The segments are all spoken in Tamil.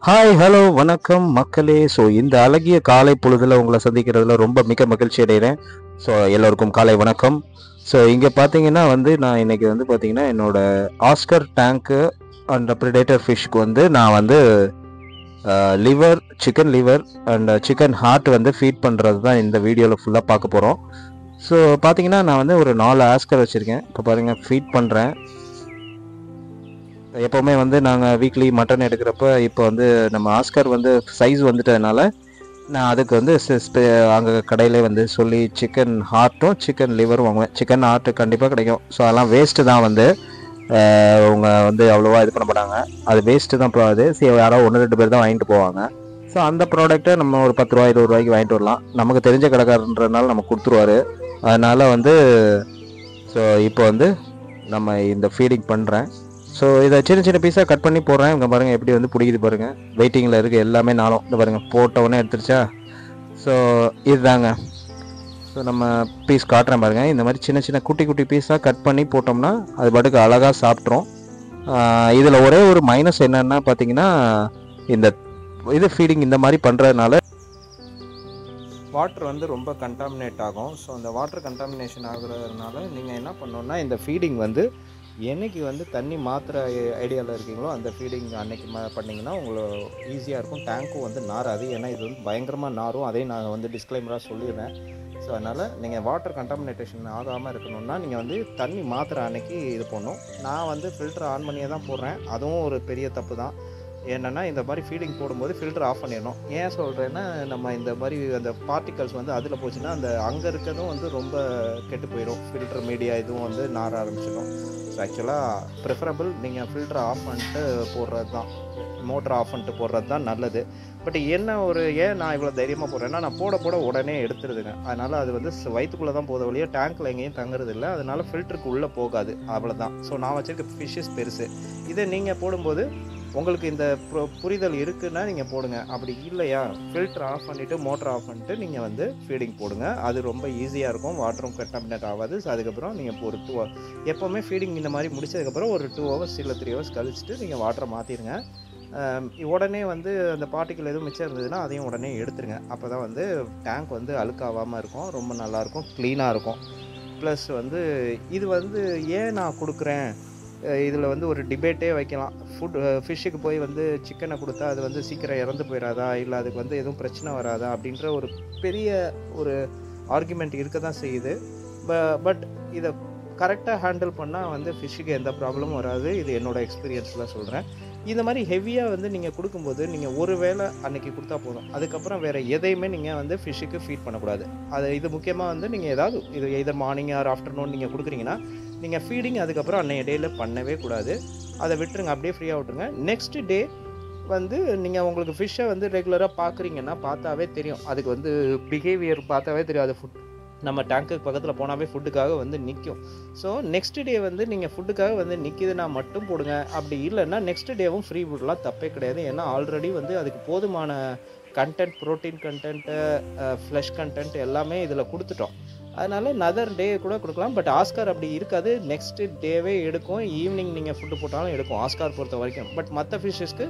ஹாய் ஹலோ வணக்கம் மக்களே. ஸோ இந்த அழகிய காலை பொழுதுல உங்களை சந்திக்கிறதுல ரொம்ப மிக மகிழ்ச்சி அடைகிறேன். ஸோ எல்லோருக்கும் காலை வணக்கம். ஸோ இங்கே பார்த்தீங்கன்னா நான் இன்னைக்கு பார்த்தீங்கன்னா என்னோட ஆஸ்கர் டேங்க்கு அண்ட் ப்ரிடேட்டர் ஃபிஷ்க்கு நான் liver, chicken liver and chicken heart feed பண்ணுறது தான் இந்த வீடியோவில் ஃபுல்லாக பார்க்க போகிறோம். ஸோ பார்த்தீங்கன்னா நான் ஒரு 4 ஆஸ்கர் வச்சுருக்கேன். இப்போ பாருங்கள் ஃபீட் பண்ணுறேன். எப்போவுமே நாங்கள் வீக்லி மட்டன் எடுக்கிறப்ப இப்போ நம்ம ஆஸ்கர் சைஸ் வந்துட்டதுனால நான் அதுக்கு அங்கே கடையிலே சொல்லி சிக்கன் ஹார்ட்டும் சிக்கன் லிவரும் வாங்குவேன். சிக்கன் ஹார்ட்டு கண்டிப்பாக கிடைக்கும். ஸோ அதெல்லாம் வேஸ்ட்டு தான் அவங்க அவ்வளோவா இது பண்ண மாட்டாங்க. அது வேஸ்ட்டு தான். அது சரி, யாரோ 1-2 பேர் தான் வாங்கிட்டு போவாங்க. ஸோ அந்த ப்ராடக்ட்டை நம்ம ஒரு 10 ரூபா 20 ரூபாய்க்கு வாங்கிட்டு வரலாம். நமக்கு தெரிஞ்ச கடைக்காரன்றதுனால நம்ம கொடுத்துருவாரு. அதனால் ஸோ இப்போ நம்ம இந்த ஃபீடிங் பண்ணுறேன். ஸோ இதை சின்ன சின்ன பீஸாக கட் பண்ணி போடுறேன். இங்கே பாருங்கள் எப்படி பிடிக்குது பாருங்கள். வெயிட்டிங்கில் இருக்குது எல்லாமே நாளும். இந்த பாருங்கள் போட்டவுடனே எடுத்துருச்சா. ஸோ இதுதாங்க. ஸோ நம்ம பீஸ் காட்டுறேன் பாருங்கள். இந்த மாதிரி சின்ன சின்ன குட்டி குட்டி பீஸாக கட் பண்ணி போட்டோம்னா அது பாட்டுக்கு அழகாக சாப்பிட்றோம். இதில் ஒரே ஒரு மைனஸ் என்னென்னா பார்த்தீங்கன்னா, இந்த இது ஃபீடிங் இந்த மாதிரி பண்ணுறதுனால வாட்டர் ரொம்ப கண்டாமினேட் ஆகும். ஸோ அந்த வாட்டர் கண்டாமினேஷன் ஆகுறதுனால நீங்கள் என்ன பண்ணணுன்னா, இந்த ஃபீடிங் என்னைக்கு தண்ணி மாத்திர ஐடியாவில் இருக்கீங்களோ அந்த ஃபீடிங் அன்னைக்கு பண்ணிங்கன்னா உங்களுக்கு ஈஸியாக இருக்கும். டேங்க்கும் நாராது. ஏன்னா இது பயங்கரமாக நாரும். அதையும் நான் டிஸ்க்ளைமராக சொல்லிடுறேன். ஸோ அதனால் நீங்கள் வாட்டர் கண்டாமினேஷன் ஆகாமல் இருக்கணும்னா நீங்கள் தண்ணி மாத்திர அன்னைக்கு இது பண்ணணும். நான் ஃபில்டர் ஆன் பண்ணியே தான் போடுறேன். அதுவும் ஒரு பெரிய தப்பு தான். என்னென்னா இந்த மாதிரி ஃபீடிங் போடும்போது ஃபில்டர் ஆஃப் பண்ணிடணும். ஏன் சொல்கிறேன்னா, நம்ம இந்த மாதிரி அந்த பார்ட்டிகல்ஸ் அதில் போச்சுன்னா அந்த அங்கே இருக்கிறதும் ரொம்ப கெட்டு போயிடும். ஃபில்டர் மீடியா இதுவும் நார ஆரம்பிச்சிடும். ஸோ ஆக்சுவலாக ப்ரிஃபரபிள் நீங்கள் ஃபில்டர் ஆஃப் பண்ணிட்டு போடுறது தான், மோட்டர் ஆஃப் பண்ணிட்டு போடுறது தான் நல்லது. பட் என்ன ஏன் நான் இவ்வளோ தைரியமாக போடுறேன்னா, நான் போட உடனே எடுத்துருதுங்க. அதனால் அது வயிற்றுக்குள்ளே தான் போத வழியாக டேங்க்கில் எங்கேயும் தங்குறது இல்லை. அதனால் ஃபில்டருக்கு உள்ளே போகாது. அவ்வளோதான். ஸோ நான் வச்சுருக்க ஃபிஷ்ஷஸ் பெருசு. இதை நீங்கள் போடும்போது உங்களுக்கு இந்த புரிதல் இருக்குன்னா நீங்கள் போடுங்க. அப்படி இல்லையா, ஃபில்டர் ஆஃப் பண்ணிவிட்டு மோட்டர் ஆஃப் பண்ணிட்டு நீங்கள் ஃபீடிங் போடுங்க. அது ரொம்ப ஈஸியாக இருக்கும். வாட்டரும் கண்டாமினேட் ஆகாது. ஸோ அதுக்கப்புறம் நீங்கள் ஒரு 2 hours எப்போவுமே ஃபீடிங் இந்த மாதிரி முடிச்சதுக்கப்புறம் ஒரு 2 hours இல்லை 3 hours கழிச்சிட்டு நீங்கள் வாட்டரை மாற்றிடுங்க. உடனே அந்த பார்ட்டிக்கல் எதுவும் மிச்சம் இருந்ததுன்னா அதையும் உடனே எடுத்துருங்க. அப்போ தான் டேங்க் அழுக்காகாமல் இருக்கும். ரொம்ப நல்லாயிருக்கும், க்ளீனாக இருக்கும். ப்ளஸ் இது ஏன் நான் கொடுக்குறேன், இதில் ஒரு டிபேட்டே வைக்கலாம். ஃபிஷ்ஷுக்கு போய் சிக்கனை கொடுத்தா அது சீக்கிரம் இறந்து போயிடாதா, இல்லை அதுக்கு எதுவும் பிரச்சனை வராதா அப்படின்ற ஒரு பெரிய ஒரு ஆர்குமெண்ட் இருக்க தான் செய்யுது. பட் இதை கரெக்டாக ஹேண்டில் பண்ணால் ஃபிஷ்ஷுக்கு எந்த ப்ராப்ளமும் வராது. இது என்னோடய எக்ஸ்பீரியன்ஸில் சொல்கிறேன். இந்த மாதிரி ஹெவியாக நீங்கள் கொடுக்கும்போது நீங்கள் ஒரு வேளை அன்றைக்கி கொடுத்தா போதும். அதுக்கப்புறம் வேறு எதையுமே நீங்கள் ஃபிஷ்ஷுக்கு ஃபீட் பண்ணக்கூடாது. இது முக்கியமாக நீங்கள் ஏதாவது இது எதர் மார்னிங் ஆர் ஆஃப்டர்நூன் நீங்கள் கொடுக்குறீங்கன்னா நீங்கள் ஃபீடிங் அதுக்கப்புறம் அன்றைய டேயில் பண்ணவே கூடாது. அதை விட்டுருங்க, அப்படியே ஃப்ரீயாக விட்டுருங்க. நெக்ஸ்ட் டே நீங்கள் உங்களுக்கு ஃபிஷ்ஷை ரெகுலராக பார்க்குறீங்கன்னா பார்த்தாவே தெரியும். அதுக்கு பிஹேவியர் பார்த்தாவே தெரியும். அது நம்ம டேங்க்குக்கு பக்கத்தில் போனாவே ஃபுட்டுக்காக நிற்கும். ஸோ நெக்ஸ்ட் டே நீங்கள் ஃபுட்டுக்காக நிற்கிதுன்னா மட்டும் போடுங்க. அப்படி இல்லைன்னா நெக்ஸ்ட் டேவும் ஃப்ரீ விடலாம், தப்பே கிடையாது. ஏன்னா ஆல்ரெடி அதுக்கு போதுமான content, protein content, flush content எல்லாமே இதில் கொடுத்துட்டோம். அதனால் நதர் டே கூட கொடுக்கலாம். பட் ஆஸ்கார் அப்படி இருக்காது. நெக்ஸ்ட் டேவே எடுக்கும். ஈவினிங் நீங்கள் ஃபுட்டு போட்டாலும் எடுக்கும் ஆஸ்கார் பொறுத்த வரைக்கும். பட் மற்ற ஃபிஷ்ஷஸ்க்கு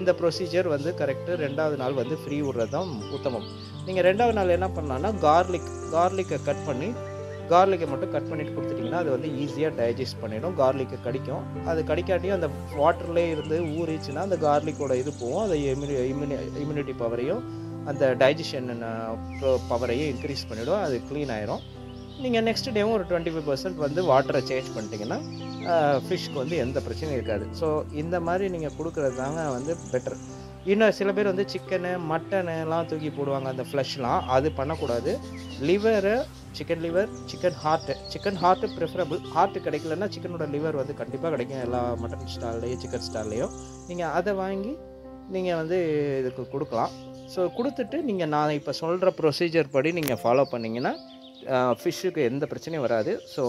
இந்த ப்ரொசீஜர் கரெக்டு. 2வது நாள் ஃப்ரீ விடுறது தான் உத்தமம். நீங்கள் 2வது நாள் என்ன பண்ணலான்னா, கார்லிக்கை மட்டும் கட் பண்ணிவிட்டு கொடுத்துட்டிங்கன்னா அது ஈஸியாக டைஜஸ்ட் பண்ணிடும். கார்லிக்கை கடிக்கும். அது கடிக்காட்டியும் அந்த வாட்டர்லேயே இருந்து ஊறிச்சுன்னா அந்த கார்லிக்கோட இது போகும். அது இம்யூனிட்டி பவரையும் அந்த டைஜஷன் பவரையும் இன்க்ரீஸ் பண்ணிவிடும். அது க்ளீன் ஆயிரும். நீங்கள் நெக்ஸ்ட் டேவும் ஒரு 25% வாட்டரை சேஞ்ச் பண்ணிட்டீங்கன்னா ஃபிஷ்க்கு எந்த பிரச்சனையும் இருக்காது. ஸோ இந்த மாதிரி நீங்கள் கொடுக்குறது தாங்க பெட்டர். இன்னும் சில பேர் சிக்கனு மட்டனுலாம் தூக்கி போடுவாங்க, அந்த ஃப்ளஷ்லாம். அது பண்ணக்கூடாது. Liver, chicken liver, chicken heart preferable. Heart கிடைக்கலன்னா சிக்கனோட லிவர் கண்டிப்பாக கிடைக்கும் எல்லா மட்டன் ஸ்டால்லையும் சிக்கன் ஸ்டால்லையும். நீங்கள் அதை வாங்கி நீங்கள் இதுக்கு கொடுக்கலாம். ஸோ கொடுத்துட்டு நான் இப்போ சொல்கிற ப்ரொசீஜர் படி நீங்கள் ஃபாலோ பண்ணிங்கன்னா ஃபிஷ்ஷுக்கு எந்த பிரச்சனையும் வராது. ஸோ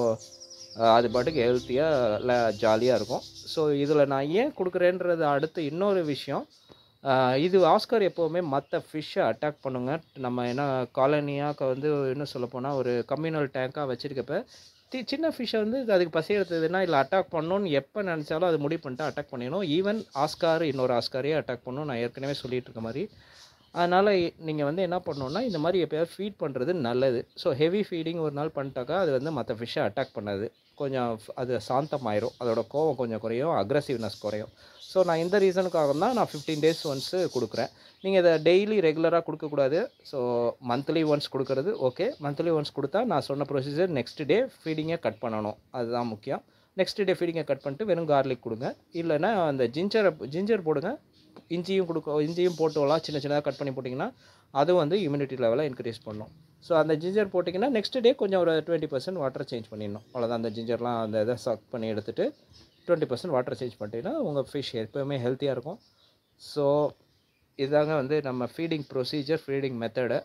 அது பாட்டுக்கு ஹெல்த்தியாக ஜாலியாக இருக்கும். ஸோ இதில் நான் ஏன் கொடுக்குறேன்றது அடுத்து இன்னொரு விஷயம். இது ஆஸ்கார் எப்போவுமே மற்ற ஃபிஷ்ஷை அட்டாக் பண்ணுங்க. நம்ம ஏன்னா காலனியாக இன்னும் சொல்லப்போனால் ஒரு கம்யூனல் டேங்காக வச்சுருக்கப்ப சின்ன ஃபிஷ்ஷை வந்து அதுக்கு பசி எடுத்ததுன்னா இல்லை அட்டாக் பண்ணணும்னு எப்போ நினச்சாலும் அது முடிவு பண்ணிட்டு அட்டாக் பண்ணிடணும். ஈவன் ஆஸ்கார் இன்னொரு ஆஸ்காரையே அட்டாக் பண்ணணும், நான் ஏற்கனவே சொல்லிட்டு இருக்க மாதிரி. அதனால் நீங்கள் வந்து என்ன பண்ணணுன்னா இந்த மாதிரி எப்போயாவது ஃபீட் பண்ணுறது நல்லது. ஸோ ஹெவி ஃபீடிங் ஒரு நாள் பண்ணிட்டாக்கா அது வந்து மற்ற ஃபிஷ்ஷை அட்டாக் பண்ணாது, கொஞ்சம் அது சாந்தமாயிரும், அதோட கோவம் கொஞ்சம் குறையும், அக்ரஸிவ்னஸ் குறையும். ஸோ நான் இந்த ரீசனுக்காக தான் நான் 15 days ஒன்ஸு கொடுக்குறேன். நீங்கள் இதை டெய்லி ரெகுலராக கொடுக்கக்கூடாது. ஸோ மந்த்லி ஒன்ஸ் கொடுக்குறது ஓகே. மந்த்லி ஒன்ஸ் கொடுத்தா நான் சொன்ன ப்ரொசீஜர் நெக்ஸ்ட் டே ஃபீடிங்கை கட் பண்ணணும், அதுதான் முக்கியம். நெக்ஸ்ட் டே ஃபீடிங்கை கட் பண்ணிட்டு வெறும் கார்லிக் கொடுங்க, இல்லைன்னா அந்த ஜிஞ்சர் போடுங்க. இஞ்சியும் போட்டுலாம் சின்ன சின்னதாக கட் பண்ணி போட்டிங்கன்னா அதுவும் வந்து இம்யூனிட்டி லெவலை இன்க்ரீஸ் பண்ணும். ஸோ அந்த ஜிஞ்சர் போட்டிங்கன்னா நெக்ஸ்ட் டே கொஞ்சம் ஒரு 20% வாட்டர் சேஞ்ச் பண்ணிடணும், அவ்வளோதான். அந்த ஜிஞ்சர்லாம் அந்த இதை சக் பண்ணி எடுத்துகிட்டு 20% வாட்டர் சேஞ்ச் பண்ணிட்டீங்கன்னா உங்கள் ஃபிஷ் எப்போவுமே ஹெல்த்தியாக இருக்கும். ஸோ இதாங்க வந்து நம்ம feeding procedure, feeding method.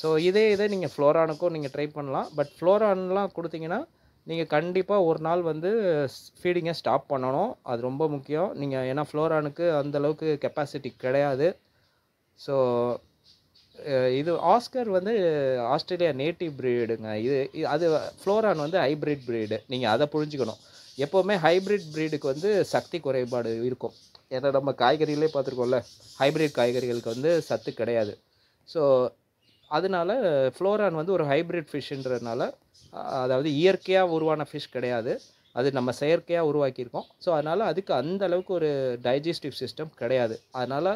So இதே நீங்கள் ஃப்ளோரானுக்கும் நீங்கள் ட்ரை பண்ணலாம். பட் ஃப்ளோரான்லாம் கொடுத்தீங்கன்னா நீங்கள் கண்டிப்பாக ஒரு நாள் வந்து ஃபீடிங்கை ஸ்டாப் பண்ணணும், அது ரொம்ப முக்கியம். நீங்கள் ஏன்னா ஃப்ளோரானுக்கு அந்தளவுக்கு கெப்பாசிட்டி கிடையாது. ஸோ இது ஆஸ்கர் வந்து ஆஸ்திரேலியா நேட்டிவ் ப்ரீடுங்க. அது ஃப்ளோரான் வந்து ஹைப்ரிட் ப்ரீடு, நீங்கள் அதை புரிஞ்சுக்கணும். எப்போவுமே ஹைப்ரிட் ப்ரீடுக்கு வந்து சக்தி குறைபாடு இருக்கும். ஏன்னா நம்ம காய்கறிகளே பார்த்துருக்கோம்ல, ஹைப்ரிட் காய்கறிகளுக்கு வந்து சத்து கிடையாது. ஸோ அதனால ஃப்ளோரான் வந்து ஒரு ஹைப்ரிட் ஃபிஷ்ன்றதுனால, அதாவது இயற்கையாக உருவான ஃபிஷ் கிடையாது, அது நம்ம செயற்கையாக உருவாக்கியிருக்கோம். ஸோ அதனால் அதுக்கு அந்த அளவுக்கு ஒரு டைஜஸ்டிவ் சிஸ்டம் கிடையாது. அதனால்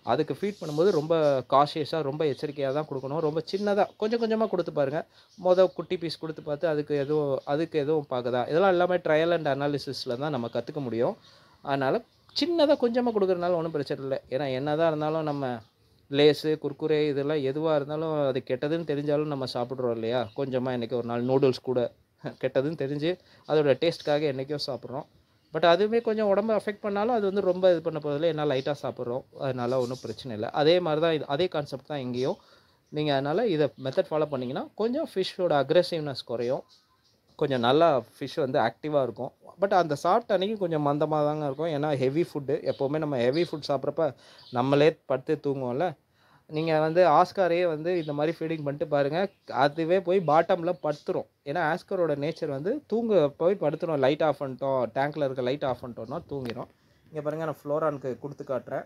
அதுக்கு ஃபீட் பண்ணும்போது ரொம்ப காஷியஸாக, ரொம்ப எச்சரிக்கையாக தான் கொடுக்கணும். ரொம்ப சின்னதாக கொஞ்சம் கொஞ்சமாக கொடுத்து பாருங்கள். குட்டி பீஸ் கொடுத்து பார்த்து அதுக்கு எதுவும் பார்க்குதா, இதெல்லாம் எல்லாமே ட்ரையல் அண்ட் அனாலிசிஸில் தான் நம்ம கற்றுக்க முடியும். அதனால் சின்னதாக கொஞ்சமாக கொடுக்குறதுனால ஒன்றும் பிரச்சனை இல்லை. ஏன்னா என்ன தான் இருந்தாலும் நம்ம லேஸு, குர்குரே இதெல்லாம் எதுவாக இருந்தாலும் அது கெட்டதுன்னு தெரிஞ்சாலும் நம்ம சாப்பிட்றோம் இல்லையா. கொஞ்சமாக என்றைக்கு ஒரு நாள் நூடுல்ஸ் கூட கெட்டதுன்னு தெரிஞ்சு அதோடய டேஸ்ட்டுக்காக என்றைக்கோ சாப்பிட்றோம். பட் அதுவுமே கொஞ்சம் உடம்பை அஃபெக்ட் பண்ணாலும் அது வந்து ரொம்ப இது பண்ண போதில்லை, ஏன்னா லைட்டாக சாப்பிட்றோம், அதனால் ஒன்றும் பிரச்சனை இல்லை. அதே மாதிரி தான் அதே கான்செப்ட் தான் இங்கேயும். நீங்கள் அதனால் இதை மெத்தட் ஃபாலோ பண்ணிங்கன்னா கொஞ்சம் ஃபிஷ்ஷோட அக்ரெசிவ்னஸ் குறையும், கொஞ்சம் நல்லா ஃபிஷ் வந்து ஆக்டிவாக இருக்கும். பட் அந்த சாப்பிட்ட அன்றைக்கி கொஞ்சம் மந்தமாக தாங்க இருக்கும், ஏன்னா ஹெவி ஃபுட்டு. எப்போவுமே நம்ம ஹெவி ஃபுட் சாப்பிட்றப்ப நம்மளே படுத்து தூங்குவோம்ல. நீங்கள் வந்து ஆஸ்காரையே வந்து இந்த மாதிரி ஃபீடிங் பண்ணிட்டு பாருங்கள், அதுவே போய் பாட்டமில் படுத்துரும். ஏன்னா ஆஸ்கரோட நேச்சர் வந்து போய் படுத்துரும். லைட் ஆஃப் பண்ணிட்டோம், டேங்க்கில் இருக்க லைட் ஆஃப் பண்ணிட்டோம்னா தூங்கிடும். இங்கே பாருங்கள், நான் ஃப்ளோரானுக்கு கொடுத்து காட்டுறேன்.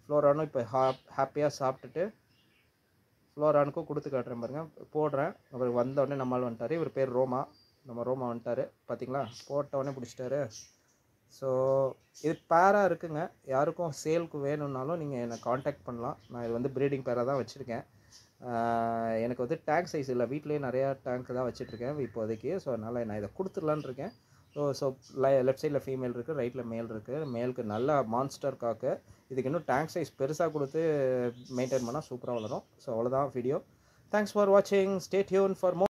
ஃப்ளோரானும் இப்போ ஹாப்பியாக சாப்பிட்டுட்டு ஃப்ளோரானுக்கும் கொடுத்து காட்டுறேன் பாருங்கள். போடுறேன், அவர் வந்தோடனே நம்மளால் வந்துட்டார். இவர் பேர் ரோமா, நம்ம ரோமா வந்துட்டார் பார்த்தீங்களா, போட்டவுடனே பிடிச்சிட்டாரு. ஸோ இது பேராக இருக்குங்க, யாருக்கும் சேலுக்கு வேணும்னாலும் நீங்கள் என்னை காண்டாக்ட் பண்ணலாம். நான் இது வந்து ப்ரீடிங் பேராக தான் வச்சுருக்கேன். எனக்கு வந்து டேங்க் சைஸ் இல்லை, வீட்டிலேயே நிறையா டேங்க் தான் வச்சுட்ருக்கேன் இப்போதைக்கு. ஸோ அதனால் நான் இதை கொடுத்துடலான்னு இருக்கேன். ஸோ லெஃப்ட் சைடில் ஃபீமேல் இருக்குது, ரைட்டில் மேல் இருக்குது. மேலுக்கு நல்லா மான்ஸ்டர் காக்கு. இதுக்கு இன்னும் டேங்க் சைஸ் பெருசாக கொடுத்து மெயின்டைன் பண்ணால் சூப்பராக வளரும். ஸோ அவ்வளோதான் வீடியோ. தேங்க்ஸ் ஃபார் வாட்சிங். Stay tune for more.